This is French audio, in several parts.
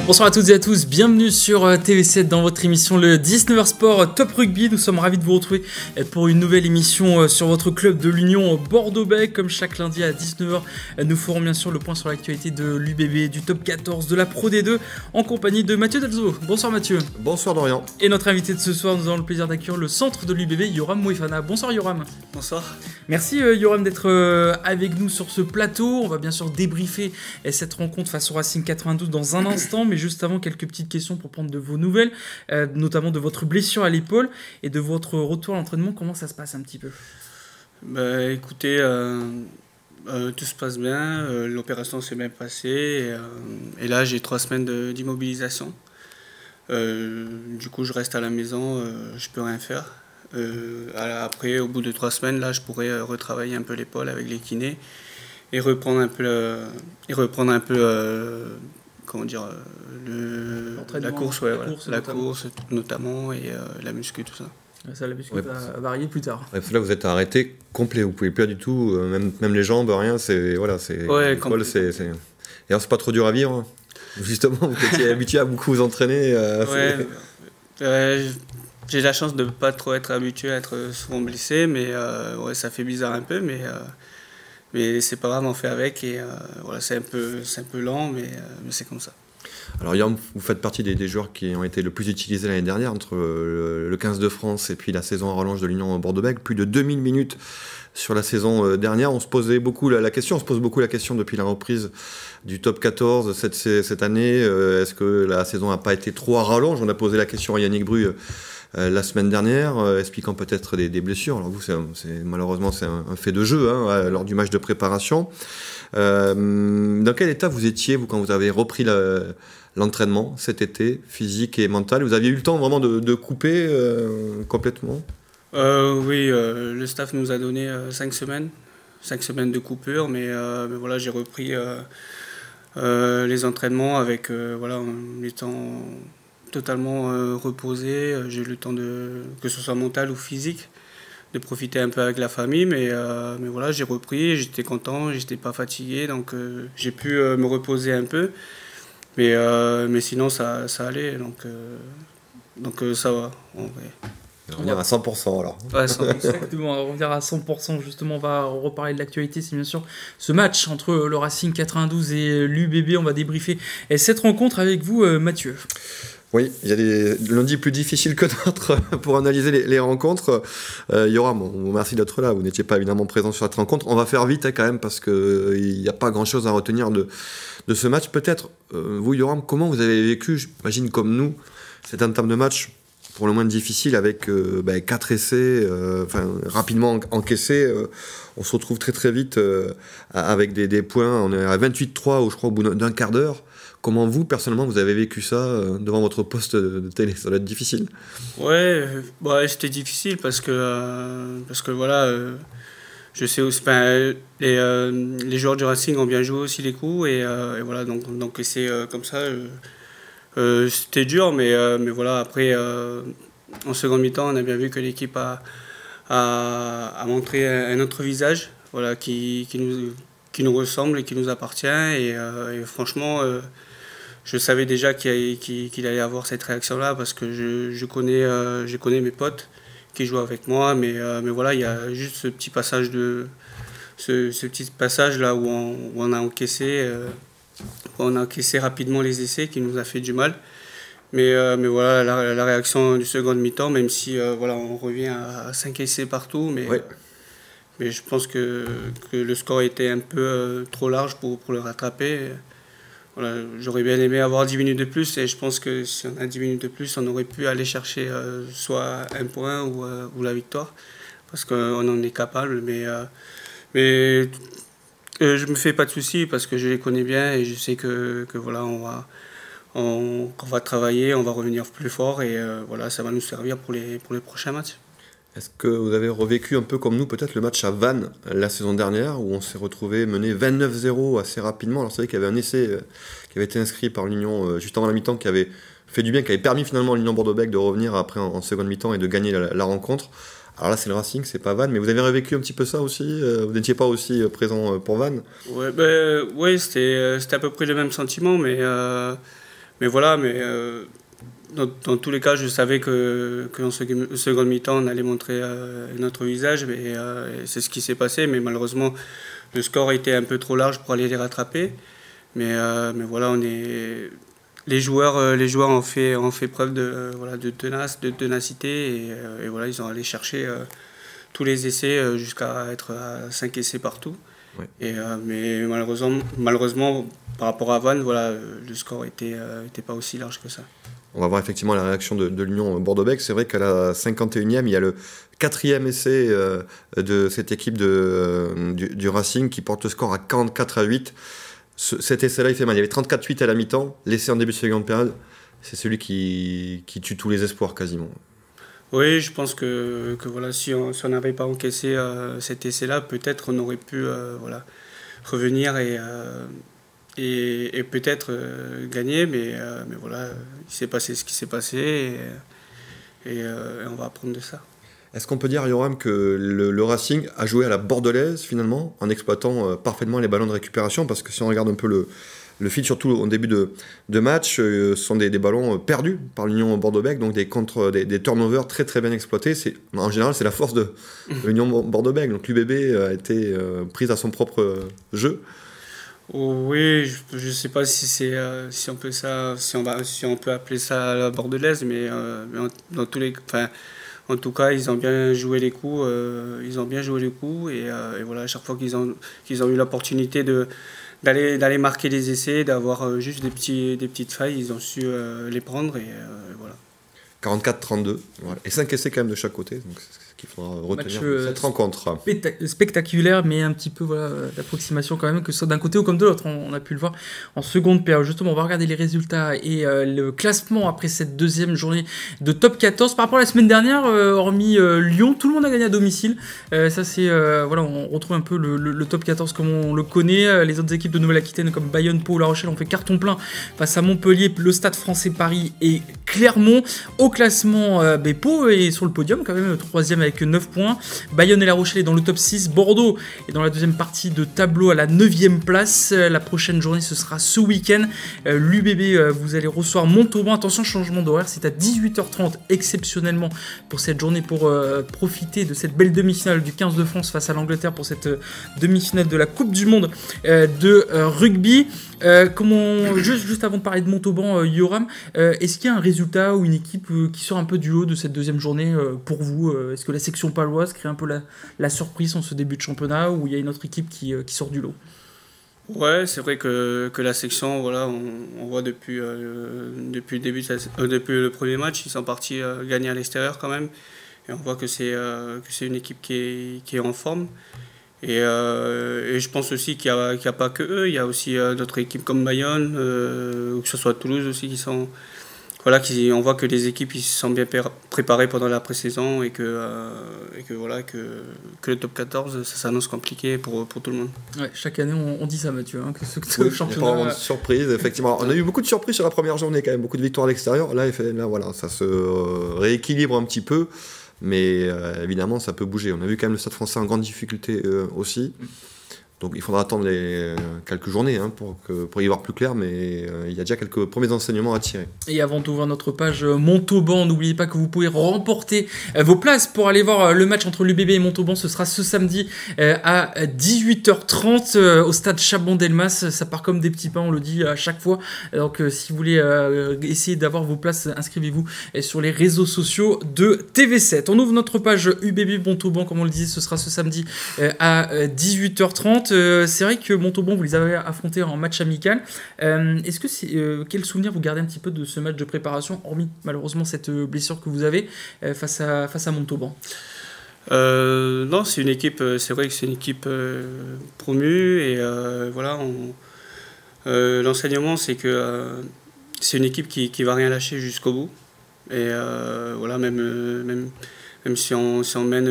Bonsoir à toutes et à tous, bienvenue sur TV7 dans votre émission le 19h Sport Top Rugby. Nous sommes ravis de vous retrouver pour une nouvelle émission sur votre club de l'Union Bordeaux-Bègles. Comme chaque lundi à 19h, nous ferons bien sûr le point sur l'actualité de l'UBB, du Top 14, de la Pro D2, en compagnie de Mathieu Dalzo. Bonsoir Mathieu. Bonsoir Dorian. Et notre invité de ce soir, nous avons le plaisir d'accueillir le centre de l'UBB, Yoram Moefana. Bonsoir Yoram. Bonsoir. Merci Yoram d'être avec nous sur ce plateau. On va bien sûr débriefer cette rencontre face au Racing 92 dans un instant, mais juste avant, quelques petites questions pour prendre de vos nouvelles, notamment de votre blessure à l'épaule et de votre retour à l'entraînement. Comment ça se passe un petit peu ? Écoutez, tout se passe bien, l'opération s'est bien passée et là j'ai 3 semaines d'immobilisation. Du coup je reste à la maison, je peux rien faire. Après, au bout de 3 semaines, là, je pourrais retravailler un peu l'épaule avec les kinés et reprendre un peu, comment dire, la course, la course notamment et la muscu, tout ça. Ça, la muscu va varier plus tard. Ouais, là, vous êtes arrêté complet, vous pouvez plus du tout, même les jambes, rien, c'est voilà, c'est. Ouais, l'épaule, c'est. Et alors, c'est pas trop dur à vivre. Hein. Justement, vous étiez habitué à beaucoup vous entraîner. J'ai la chance de ne pas trop être habitué à être souvent blessé, mais ça fait bizarre un peu, mais c'est pas grave, on fait avec et c'est un peu lent, mais c'est comme ça. Alors Yann, vous faites partie des joueurs qui ont été le plus utilisés l'année dernière entre le 15 de France et puis la saison à rallonge de l'Union Bordeaux-Bègles, plus de 2000 minutes sur la saison dernière. On se pose beaucoup la question depuis la reprise du top 14 cette année. Est-ce que la saison n'a pas été trop à rallonge ? On a posé la question à Yannick Bru la semaine dernière, expliquant peut-être des blessures. Alors vous, malheureusement, c'est un fait de jeu lors du match de préparation. Dans quel état vous étiez, vous, quand vous avez repris l'entraînement cet été, physique et mental ? Vous aviez eu le temps vraiment de couper complètement ? Oui, le staff nous a donné 5 semaines de coupure, mais voilà, j'ai repris les entraînements avec en étant totalement reposé. J'ai eu le temps que ce soit mental ou physique, de profiter un peu avec la famille, mais voilà, j'ai repris, j'étais content, j'étais pas fatigué, donc j'ai pu me reposer un peu, mais sinon ça allait, donc ça va. On va revenir à 100% alors. Ouais, exactement, on va revenir à 100%. Justement, on va reparler de l'actualité. C'est bien sûr ce match entre le Racing 92 et l'UBB. On va débriefer cette rencontre avec vous, Mathieu. Oui, il y a des lundis plus difficiles que d'autres pour analyser les rencontres. Yoram, merci d'être là. Vous n'étiez pas évidemment présent sur cette rencontre. On va faire vite quand même parce qu'il n'y a pas grand-chose à retenir de ce match. Peut-être, vous, Yoram, comment vous avez vécu, j'imagine comme nous, cette entame de match pour le moins difficile avec 4 essais rapidement encaissés. On se retrouve très très vite avec des points. On est à 28-3 je crois, au bout d'un quart d'heure. Comment vous, personnellement, vous avez vécu ça devant votre poste de télé ? Ça doit être difficile. Ouais, c'était difficile parce que voilà, je sais aussi, les joueurs du Racing ont bien joué aussi les coups et voilà, donc c'est comme ça. C'était dur, mais voilà, après, en seconde mi-temps, on a bien vu que l'équipe a montré un autre visage, voilà, qui nous ressemble et qui nous appartient. Et franchement, je savais déjà qu'il allait avoir cette réaction-là parce que je connais mes potes qui jouent avec moi, mais voilà, il y a juste ce petit passage là où on a encaissé. On a encaissé rapidement les essais qui nous a fait du mal. Mais voilà, la réaction du second mi-temps, même si on revient à 5 essais partout, mais je pense que le score était un peu trop large pour le rattraper. Voilà, j'aurais bien aimé avoir 10 minutes de plus et je pense que si on a 10 minutes de plus, on aurait pu aller chercher soit un point ou la victoire parce qu'on en est capable. Mais je me fais pas de soucis parce que je les connais bien et je sais que voilà, on va travailler, on va revenir plus fort et voilà, ça va nous servir pour les prochains matchs. Est-ce que vous avez revécu un peu comme nous peut-être le match à Vannes la saison dernière où on s'est retrouvé mené 29-0 assez rapidement ? Alors c'est vrai qu'il y avait un essai qui avait été inscrit par l'Union juste avant la mi-temps qui avait fait du bien, qui avait permis finalement à l'Union Bordeaux-Bègles de revenir après en seconde mi-temps et de gagner la rencontre. Alors là c'est le Racing, c'est pas Vannes, mais vous avez revécu un petit peu ça aussi ? Vous n'étiez pas aussi présent pour Vannes ? Ouais, c'était à peu près le même sentiment, mais voilà, dans tous les cas, je savais qu'en seconde mi-temps, on allait montrer notre visage, et c'est ce qui s'est passé. Mais malheureusement, le score était un peu trop large pour aller les rattraper. Mais voilà, les joueurs ont fait preuve de ténacité, et voilà, ils ont allé chercher tous les essais jusqu'à être à 5 essais partout. Ouais. Mais malheureusement, par rapport à Vannes, voilà, le score était pas aussi large que ça. On va voir effectivement la réaction de l'Union Bordeaux-Bègles. C'est vrai qu'à la 51e, il y a le 4e essai de cette équipe du Racing qui porte le score à 44-8. Cet essai-là, il fait mal. Il y avait 34-8 à la mi-temps. L'essai en début de seconde période, c'est celui qui tue tous les espoirs quasiment. Oui, je pense que voilà, si on n'avait pas encaissé cet essai-là, peut-être on aurait pu revenir et peut-être gagner. Mais voilà, il s'est passé ce qui s'est passé, et on va apprendre de ça. Est-ce qu'on peut dire, Yoram, que le Racing a joué à la bordelaise finalement, en exploitant parfaitement les ballons de récupération? Parce que si on regarde un peu le fil, surtout au début de match, ce sont des ballons perdus par l'Union Bordeaux-Bègles, donc des turnovers très très bien exploités. En général, c'est la force de l'Union Bordeaux-Bègles. Donc l'UBB a été prise à son propre jeu. Oui, je ne sais pas si on peut appeler ça la bordelaise, mais dans tous les, enfin, en tout cas, ils ont bien joué les coups. Et voilà, à chaque fois qu'ils ont eu l'opportunité d'aller marquer les essais, d'avoir juste des petites failles, ils ont su les prendre, et voilà. 44-32, voilà. Et 5 essais quand même de chaque côté, donc c'est ce qu'il faudra retenir de cette rencontre. Spectaculaire, mais un petit peu d'approximation quand même, que ce soit d'un côté ou comme de l'autre. On a pu le voir en seconde période. Justement, on va regarder les résultats et le classement après cette deuxième journée de top 14. Par rapport à la semaine dernière, hormis Lyon, tout le monde a gagné à domicile. Ça, c'est on retrouve un peu le top 14 comme on le connaît. Les autres équipes de Nouvelle-Aquitaine comme Bayonne, Pau, La Rochelle ont fait carton plein face à Montpellier, le Stade Français Paris et Clermont. Au classement, Pau est sur le podium quand même, 3e avec 9 points. Bayonne et La Rochelle est dans le top 6. Bordeaux est dans la deuxième partie de tableau à la 9e place. La prochaine journée, ce sera ce week-end. L'UBB, vous allez recevoir Montauban. Attention, changement d'horaire, c'est à 18h30 exceptionnellement pour cette journée, pour profiter de cette belle demi-finale du 15 de France face à l'Angleterre pour cette demi-finale de la Coupe du Monde de rugby. Juste avant de parler de Montauban, Yoram, est-ce qu'il y a un résultat ou une équipe qui sort un peu du lot de cette deuxième journée pour vous? Est-ce que la section paloise crée un peu la surprise en ce début de championnat, ou il y a une autre équipe qui sort du lot? Ouais, c'est vrai que la section, voilà, on voit depuis le début depuis le premier match, ils sont partis gagner à l'extérieur quand même, et on voit que c'est une équipe qui est en forme. Et je pense aussi qu'il n'y a pas que eux, il y a aussi d'autres équipes comme Bayonne, ou que ce soit Toulouse aussi, on voit que les équipes ils se sont bien préparées pendant la pré-saison, et que le top 14, ça s'annonce compliqué pour tout le monde. Ouais, chaque année on dit ça, Mathieu, que ce championnat... Il n'y a pas vraiment de surprise, effectivement. On a eu beaucoup de surprises sur la première journée quand même, beaucoup de victoires à l'extérieur. Là voilà, ça se rééquilibre un petit peu. Mais évidemment, ça peut bouger. On a vu quand même le Stade Français en grande difficulté aussi. Donc il faudra attendre quelques journées pour y voir plus clair, mais il y a déjà quelques premiers enseignements à tirer. Et avant d'ouvrir notre page Montauban, n'oubliez pas que vous pouvez remporter vos places pour aller voir le match entre l'UBB et Montauban. Ce sera ce samedi à 18h30 au stade Chabon-Delmas. Ça part comme des petits pains, on le dit à chaque fois. Donc si vous voulez essayer d'avoir vos places, inscrivez-vous sur les réseaux sociaux de TV7. On ouvre notre page UBB Montauban, comme on le disait, ce sera ce samedi à 18h30. C'est vrai que Montauban, vous les avez affrontés en match amical. Est-ce que quel souvenir vous gardez un petit peu de ce match de préparation, hormis malheureusement cette blessure que vous avez face à Montauban? Non, c'est une équipe. C'est vrai que c'est une équipe promue, et voilà. L'enseignement, c'est que c'est une équipe qui va rien lâcher jusqu'au bout. Et voilà, même si on mène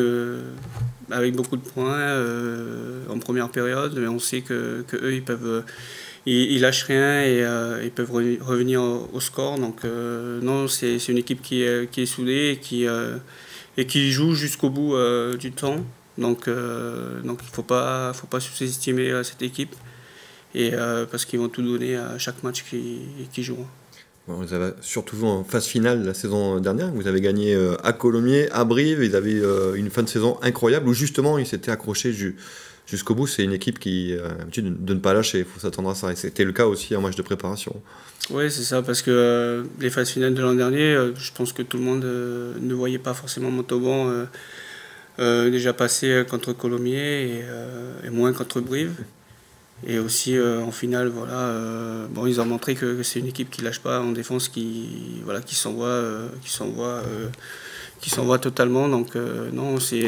avec beaucoup de points en première période, mais on sait que eux ils lâchent rien, et ils peuvent revenir au score. Donc non, c'est une équipe qui est soudée, et qui joue jusqu'au bout du temps. Donc il faut pas sous-estimer cette équipe, et parce qu'ils vont tout donner à chaque match qu'ils joueront. Vous avez surtout vu en phase finale la saison dernière. Vous avez gagné à Colomiers, à Brive. Ils avaient une fin de saison incroyable où justement ils s'étaient accrochés jusqu'au bout. C'est une équipe qui a l'habitude de ne pas lâcher. Il faut s'attendre à ça. Et c'était le cas aussi en match de préparation. Oui, c'est ça, parce que les phases finales de l'an dernier, je pense que tout le monde ne voyait pas forcément Montauban déjà passer contre Colomiers et moins contre Brive. Et aussi en finale, voilà, bon, ils ont montré que c'est une équipe qui lâche pas en défense, qui s'envoie totalement. Donc non, c'est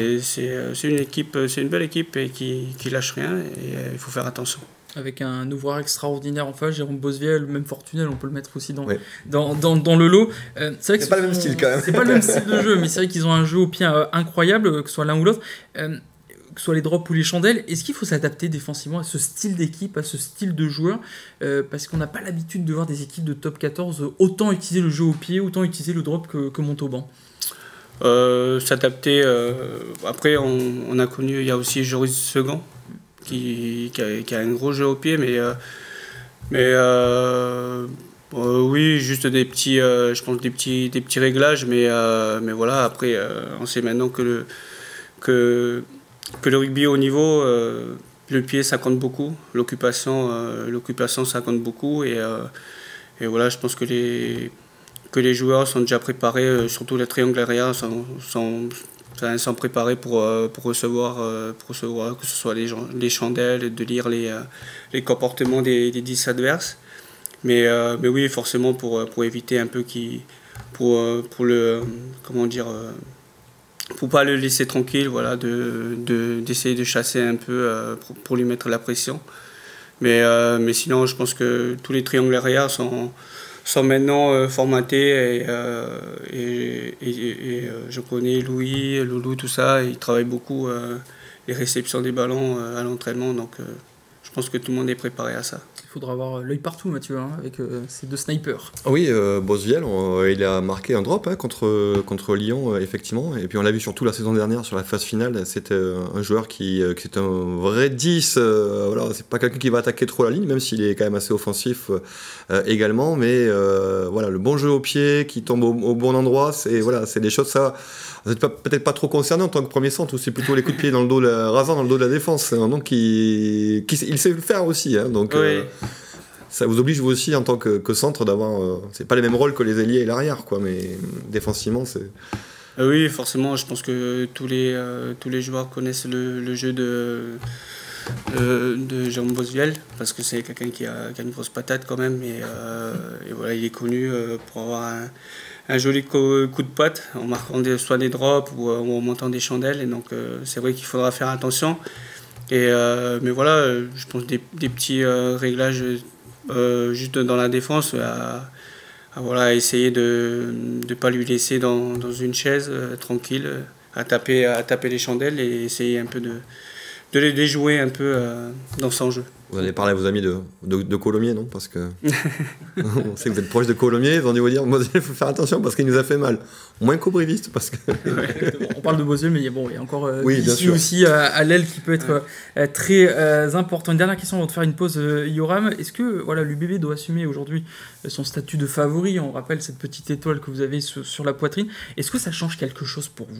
une équipe, c'est une belle équipe et qui lâche rien. Et il faut faire attention. Avec un ouvreur extraordinaire en face, Jérôme Bosviel, même Fortunel, on peut le mettre aussi dans le lot. C'est vrai que pas le même style quand même. C'est pas le même style de jeu, mais c'est vrai qu'ils ont un jeu au pied incroyable, que ce soit l'un ou l'autre. Que ce soit les drops ou les chandelles, est-ce qu'il faut s'adapter défensivement à ce style d'équipe, à ce style de joueur, parce qu'on n'a pas l'habitude de voir des équipes de top 14 autant utiliser le jeu au pied, autant utiliser le drop que Montauban? S'adapter, après on a connu, il y a aussi Joris Segan qui a un gros jeu au pied, mais oui, juste des petits, je pense des petits réglages, mais voilà, après on sait maintenant que le rugby au niveau, le pied ça compte beaucoup, l'occupation ça compte beaucoup, et voilà, je pense que les joueurs sont déjà préparés, surtout les triangles arrière sont préparés pour recevoir, que ce soit les chandelles, de lire les comportements des 10 adverses, mais oui, forcément pour éviter un peu pour pas le laisser tranquille, voilà, d'essayer de chasser un peu pour lui mettre la pression. Mais sinon, je pense que tous les triangles arrière sont maintenant formatés et je connais Louis, Loulou, tout ça, ils travaillent beaucoup les réceptions des ballons à l'entraînement, donc je pense que tout le monde est préparé à ça. Il faudra avoir l'œil partout, Mathieu, avec ces deux snipers. Oui, Bosviel, il a marqué un drop contre Lyon, effectivement. Et puis on l'a vu surtout la saison dernière sur la phase finale. C'était un joueur qui est un vrai 10. Voilà, c'est pas quelqu'un qui va attaquer trop la ligne, même s'il est quand même assez offensif également. Mais voilà, le bon jeu au pied, qui tombe au bon endroit, c'est des choses, ça. Vous n'êtes peut-être pas trop concerné en tant que premier centre, ou c'est plutôt les coups de pied dans le dos, rasant dans le dos de la défense. Donc il sait le faire aussi. Donc oui. Ça vous oblige vous aussi en tant que centre d'avoir. C'est pas les mêmes rôles que les ailiers et l'arrière, quoi, mais défensivement c'est. Oui, forcément, je pense que tous les joueurs connaissent le jeu de Jérôme Bosviel, parce que c'est quelqu'un qui a une grosse patate quand même, et voilà, il est connu pour avoir un joli coup de patte en marquant soit des drops ou en montant des chandelles, et donc c'est vrai qu'il faudra faire attention. Mais voilà, je pense des petits réglages juste dans la défense, à essayer de ne pas lui laisser dans une chaise tranquille, à taper les chandelles et essayer un peu de les déjouer un peu dans son jeu. Vous allez parler à vos amis de Colomiers, non? Parce que on sait que vous êtes proche de Colomiers, ils vont vous dire il faut faire attention parce qu'il nous a fait mal. Moins qu'au Briviste, parce que. On parle de Bosviel, mais il y a encore ici aussi à l'aile qui peut être très important. Une dernière question avant de faire une pause, Yoram. Est-ce que l'UBB doit assumer aujourd'hui son statut de favori? On rappelle cette petite étoile que vous avez sur la poitrine. Est-ce que ça change quelque chose pour vous,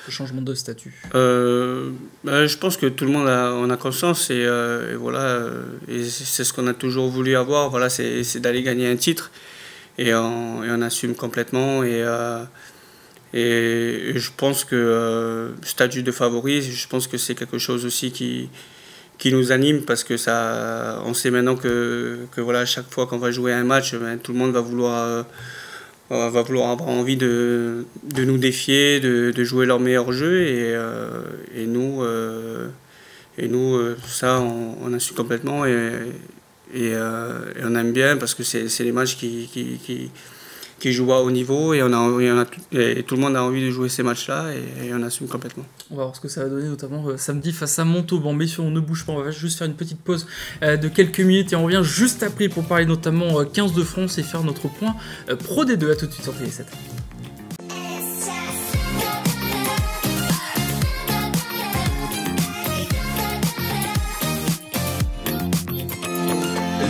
le changement de statut? Je pense que tout le monde en a conscience, et voilà, et c'est ce qu'on a toujours voulu avoir. Voilà, c'est d'aller gagner un titre, et on assume complètement, et je pense que statut de favori, je pense que c'est quelque chose aussi qui nous anime, parce que on sait maintenant que voilà, chaque fois qu'on va jouer un match, tout le monde va vouloir avoir envie de nous défier, de jouer leur meilleur jeu, et nous, ça on assume complètement, et on aime bien, parce que c'est les matchs qui jouent à haut niveau, et tout le monde a envie de jouer ces matchs-là, et on assume complètement. On va voir ce que ça va donner, notamment samedi face à Montauban. Messieurs, on ne bouge pas, on va juste faire une petite pause de quelques minutes, et on revient juste après pour parler notamment 15 de France et faire notre point Pro D2. À tout de suite sur TV7.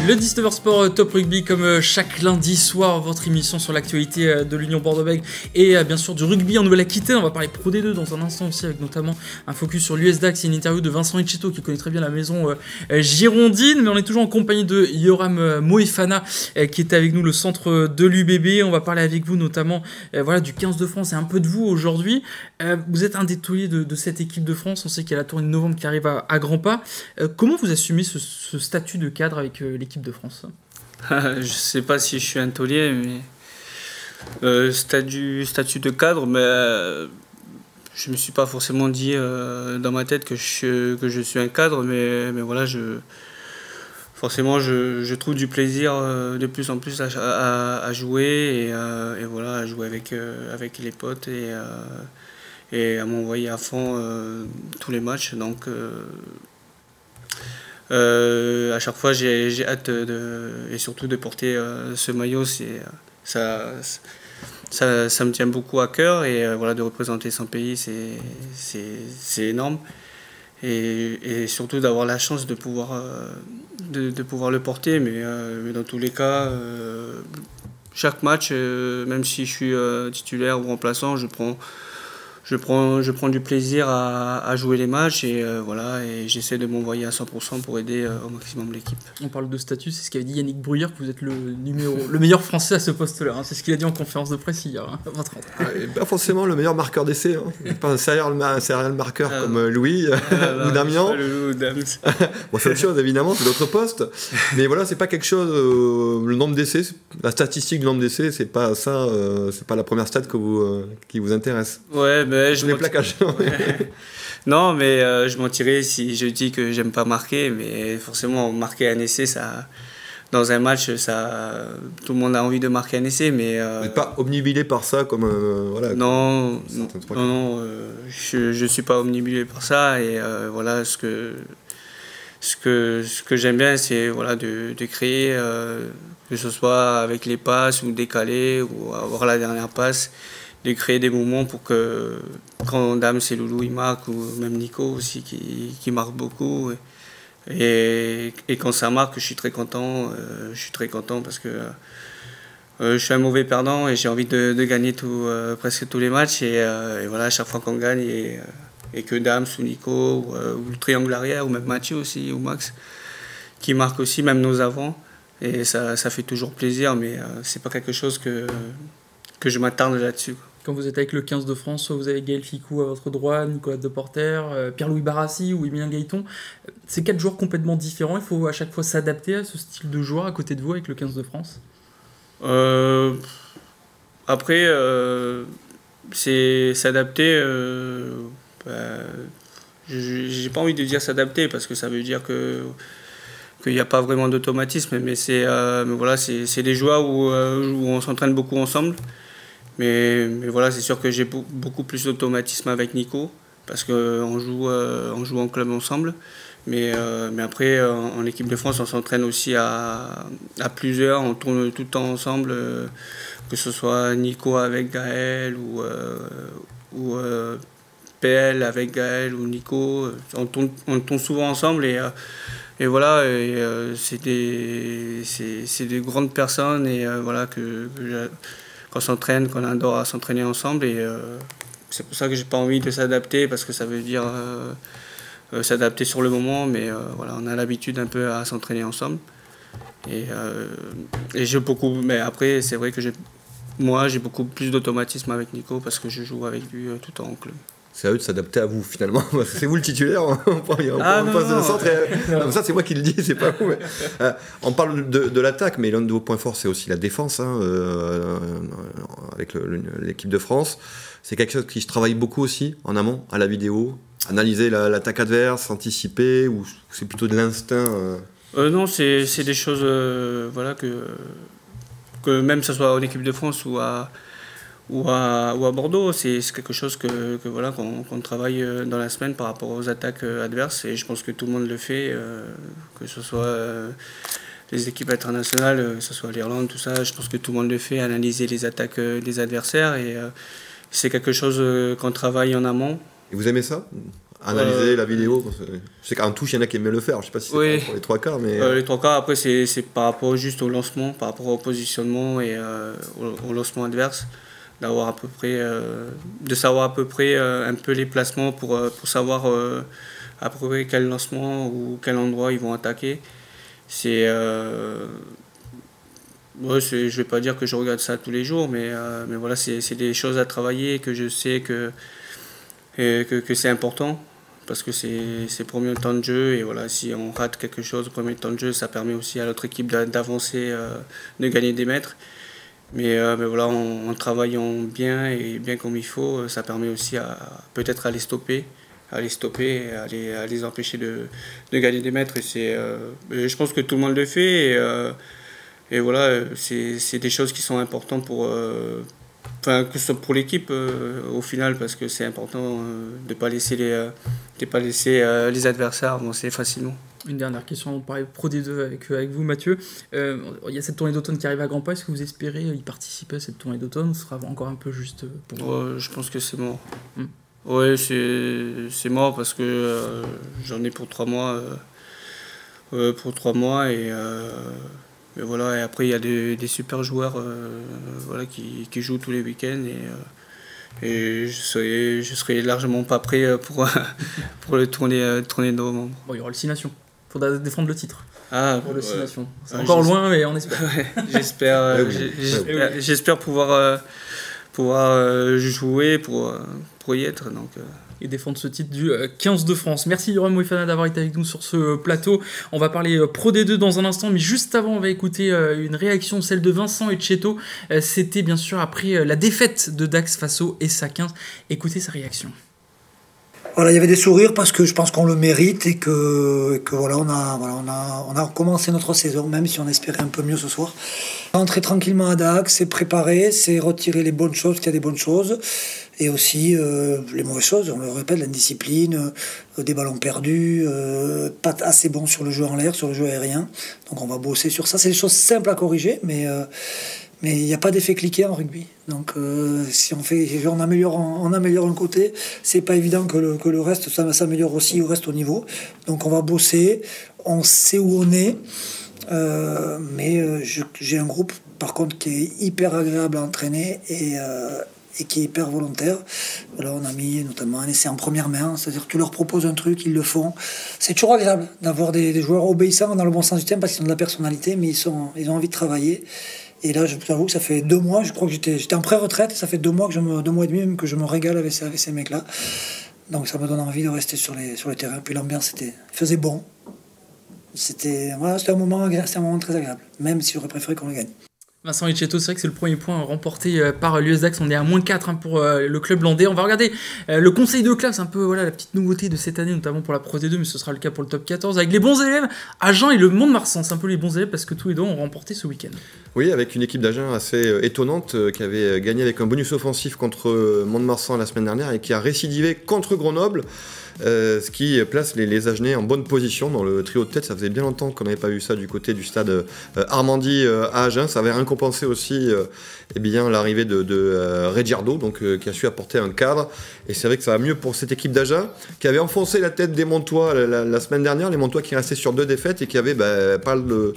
Le 19h Sport Top Rugby, comme chaque lundi soir, votre émission sur l'actualité de l'Union Bordeaux-Bègles et bien sûr du rugby en Nouvelle-Aquitaine. On va parler Pro D2 dans un instant aussi, avec notamment un focus sur l'USDAX et une interview de Vincent Hichito qui connaît très bien la maison girondine. Mais on est toujours en compagnie de Yoram Moefana qui est avec nous, le centre de l'UBB. On va parler avec vous notamment voilà, du 15 de France et un peu de vous aujourd'hui. Vous êtes un des tauliers de cette équipe de France. On sait qu'il y a la tournée de novembre qui arrive à grands pas. Comment vous assumez ce statut de cadre avec l'équipe de France? Je sais pas si je suis un taulier, mais statut de cadre, mais je me suis pas forcément dit dans ma tête que je suis un cadre, mais voilà, forcément je trouve du plaisir de plus en plus à jouer et voilà, à jouer avec les potes et à m'envoyer à fond tous les matchs. Donc à chaque fois j'ai hâte et surtout de porter ce maillot. Ça me tient beaucoup à cœur et voilà, de représenter son pays, c'est énorme. Et surtout d'avoir la chance de pouvoir le porter, mais dans tous les cas, chaque match, même si je suis titulaire ou remplaçant, je prends du plaisir à jouer les matchs et voilà, et j'essaie de m'envoyer à 100% pour aider au maximum l'équipe. On parle de statut, c'est ce qu'avait dit Yannick Bruyère, que vous êtes le meilleur français à ce poste-là. Hein. C'est ce qu'il a dit en conférence de presse hier. Hein, pas forcément le meilleur marqueur d'essai. Hein. Pas un serial marqueur comme Louis ou Damien. Bon, c'est autre chose évidemment, c'est d'autres postes. Mais voilà, c'est pas quelque chose. Le nombre d'essais, la statistique du nombre d'essais, c'est pas ça. C'est pas la première stat qui vous intéresse. Ouais, les plaquages. Non, mais je mentirais si je dis que j'aime pas marquer, mais forcément marquer un essai, ça, dans un match, ça, tout le monde a envie de marquer un essai, mais vous n'êtes pas obnubilé par ça comme voilà. Non, je suis pas obnubilé par ça et voilà, ce que j'aime bien, c'est voilà, de créer, que ce soit avec les passes ou décaler ou avoir la dernière passe, de créer des moments pour que quand Dams et Loulou ils marquent, ou même Nico aussi qui marque beaucoup. Et quand ça marque, je suis très content. Parce que je suis un mauvais perdant et j'ai envie de gagner presque tous les matchs. Et voilà, à chaque fois qu'on gagne et que Dams ou Nico ou le triangle arrière, ou même Mathieu aussi, ou Max, qui marquent aussi, même nos avants. Et ça fait toujours plaisir, mais c'est pas quelque chose que je m'attarde là-dessus. Quand vous êtes avec le 15 de France, soit vous avez Gaël Ficou à votre droite, Nicolas Deporter, Pierre-Louis Barassi ou Emilien Gaëton. C'est 4 joueurs complètement différents. Il faut à chaque fois s'adapter à ce style de joueur à côté de vous avec le 15 de France. Après, c'est s'adapter. J'ai pas envie de dire s'adapter parce que ça veut dire qu'il n'y a pas vraiment d'automatisme, mais voilà, c'est des joueurs où on s'entraîne beaucoup ensemble. Mais voilà, c'est sûr que j'ai beaucoup plus d'automatisme avec Nico, parce qu'on joue en club ensemble. Mais après, en équipe de France, on s'entraîne aussi à plusieurs, on tourne tout le temps ensemble, que ce soit Nico avec Gaël ou PL avec Gaël ou Nico. On tourne souvent ensemble et voilà, c'est des grandes personnes et voilà qu'on s'entraîne, qu'on adore à s'entraîner ensemble et c'est pour ça que j'ai pas envie de s'adapter parce que ça veut dire s'adapter sur le moment, mais voilà, on a l'habitude un peu à s'entraîner ensemble et mais après c'est vrai que j'ai beaucoup plus d'automatisme avec Nico parce que je joue avec lui tout le temps en club. C'est à eux de s'adapter à vous finalement. C'est vous le titulaire. Ça c'est moi qui le dis, c'est pas vous. Mais, on parle de l'attaque, mais l'un de vos points forts c'est aussi la défense. Hein, avec l'équipe de France, c'est quelque chose qui se travaille beaucoup aussi en amont, à la vidéo. Analyser l'attaque adverse, anticiper, ou c'est plutôt de l'instinct. Non, c'est des choses voilà que même que ce soit en équipe de France ou à Bordeaux, c'est quelque chose voilà, qu'on travaille dans la semaine par rapport aux attaques adverses et je pense que tout le monde le fait, que ce soit les équipes internationales, que ce soit l'Irlande, tout ça, je pense que tout le monde le fait, analyser les attaques des adversaires et c'est quelque chose qu'on travaille en amont. Et vous aimez ça ? analyser la vidéo. Je sais qu'en touche, il y en a qui aiment le faire. Je sais pas si c'est pour les 3 quarts, mais... les 3 quarts, après, c'est par rapport juste au lancement, par rapport au positionnement et au lancement adverse. D'avoir à peu près, de savoir à peu près un peu les placements pour savoir à peu près quel lancement ou quel endroit ils vont attaquer. Je vais pas dire que je regarde ça tous les jours, mais voilà, c'est des choses à travailler que je sais que c'est important parce que c'est premier temps de jeu et voilà, si on rate quelque chose au premier temps de jeu, ça permet aussi à l'autre équipe d'avancer, de gagner des mètres. Mais voilà, en travaillant bien et bien comme il faut, ça permet aussi peut-être à les stopper et à les empêcher de gagner des mètres. Je pense que tout le monde le fait et voilà, c'est des choses qui sont importantes que ce soit pour l'équipe au final, parce que c'est important de ne pas laisser les adversaires avancer facilement. Une dernière question, on parlait Pro D2 avec vous, Mathieu. Il y a cette tournée d'automne qui arrive à grands pas. Est-ce que vous espérez y participer à cette tournée d'automne ou ce sera encore un peu juste pour vous? Je pense que c'est mort. Oui, c'est mort parce que j'en ai pour 3 mois. Et voilà, et après il y a des super joueurs voilà, qui jouent tous les week-ends et je serai largement pas prêt pour le tournée de novembre. Bon, il y aura le 6 Nations. Il faudra défendre le titre. Pour le 6 Nations. C'est encore loin, mais on espère. J'espère pouvoir jouer pour y être. Donc, et défendre ce titre du 15 de France. Merci Yoram Moefana d'avoir été avec nous sur ce plateau. On va parler Pro D2 dans un instant, mais juste avant, on va écouter une réaction, celle de Vincent Etcheto. C'était bien sûr après la défaite de Dax face au SA15. Écoutez sa réaction. Voilà, il y avait des sourires parce que je pense qu'on le mérite et que voilà, on a recommencé notre saison, même si on espérait un peu mieux ce soir. Rentrer tranquillement à Dax, c'est préparer, c'est retirer les bonnes choses, qu'il y a des bonnes choses, et aussi les mauvaises choses, on le répète, l'indiscipline, des ballons perdus, pas assez bon sur le jeu en l'air, sur le jeu aérien. Donc on va bosser sur ça. C'est des choses simples à corriger, mais il n'y a pas d'effet cliqué en rugby. Donc si on améliore un côté, c'est pas évident que le reste ça s'améliore aussi au reste au niveau. Donc on va bosser, on sait où on est, mais j'ai un groupe par contre qui est hyper agréable à entraîner et qui est hyper volontaire. Voilà, on a mis notamment un essai en première main, c'est-à-dire que tu leur proposes un truc, ils le font. C'est toujours agréable d'avoir des joueurs obéissants dans le bon sens du terme parce qu'ils ont de la personnalité, mais ils ont envie de travailler. Et là, je vous avoue que ça fait 2 mois, je crois que j'étais en pré-retraite, et ça fait 2 mois, 2 mois et demi même que je me régale avec ces mecs-là. Donc ça me donne envie de rester sur le terrain. Puis l'ambiance faisait bon. C'était un moment très agréable, même si j'aurais préféré qu'on le gagne. Vincent Etcheto, c'est vrai que c'est le premier point remporté par l'US Dax. On est à -4 pour le club landais. On va regarder le conseil de classe, un peu voilà, la petite nouveauté de cette année, notamment pour la Pro D2, mais ce sera le cas pour le top 14, avec les bons élèves, Agen et le Mont-de-Marsan. C'est un peu les bons élèves parce que tous les deux ont remporté ce week-end. Oui, avec une équipe d'Agen assez étonnante qui avait gagné avec un bonus offensif contre Mont-de-Marsan la semaine dernière et qui a récidivé contre Grenoble. Ce qui place les Agenais en bonne position dans le trio de tête. Ça faisait bien longtemps qu'on n'avait pas vu ça du côté du stade Armandie à Agen. Ça avait récompensé aussi l'arrivée de Reggiardo, donc, qui a su apporter un cadre. Et c'est vrai que ça va mieux pour cette équipe d'Agen qui avait enfoncé la tête des Montois la semaine dernière. Les Montois qui restaient sur 2 défaites et qui avaient pas le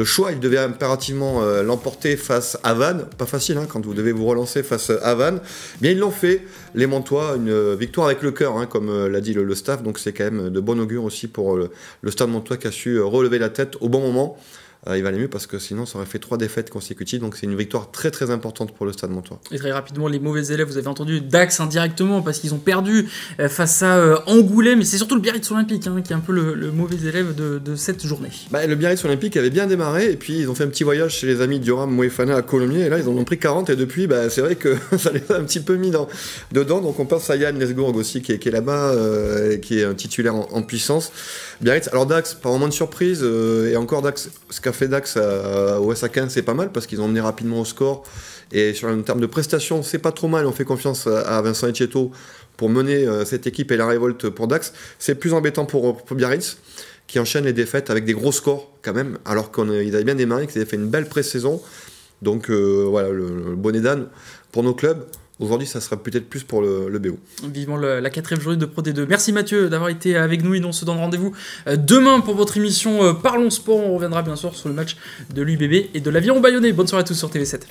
choix. Ils devaient impérativement l'emporter face à Vannes. Pas facile quand vous devez vous relancer face à Vannes. Bien, ils l'ont fait. Les Montois, une victoire avec le cœur, comme l'a dit le staff. Donc c'est quand même de bon augure aussi pour le Stade Montois qui a su relever la tête au bon moment. Il va aller mieux parce que sinon ça aurait fait 3 défaites consécutives, donc c'est une victoire très très importante pour le Stade Montois. Et très rapidement, les mauvais élèves, vous avez entendu Dax indirectement parce qu'ils ont perdu face à Angoulême, mais c'est surtout le Biarritz Olympique qui est un peu le mauvais élève de cette journée. Le Biarritz Olympique avait bien démarré et puis ils ont fait un petit voyage chez les amis de Yoram Moefana à Colomiers et là ils en ont pris 40 et depuis c'est vrai que ça les a un petit peu mis dedans, donc on pense à Yann Lesgourg aussi qui est là-bas et qui est un titulaire en puissance. Biarritz, alors Dax, pas vraiment de surprise, et encore Dax, ce qu'a fait Dax au SA15 c'est pas mal parce qu'ils ont emmené rapidement au score et sur un terme de prestations c'est pas trop mal, on fait confiance à Vincent Etcheto pour mener cette équipe et la révolte pour Dax. C'est plus embêtant pour Biarritz qui enchaîne les défaites avec des gros scores quand même alors qu'ils avaient bien démarré, qu'ils avaient fait une belle pré-saison, donc voilà le bonnet d'âne pour nos clubs. Aujourd'hui, ça sera peut-être plus pour le BO. Vivement la 4e journée de Pro D2. Merci Mathieu d'avoir été avec nous et nous on se donne rendez-vous demain pour votre émission Parlons Sport. On reviendra bien sûr sur le match de l'UBB et de l'Aviron Bayonnais. Bonne soirée à tous sur TV7.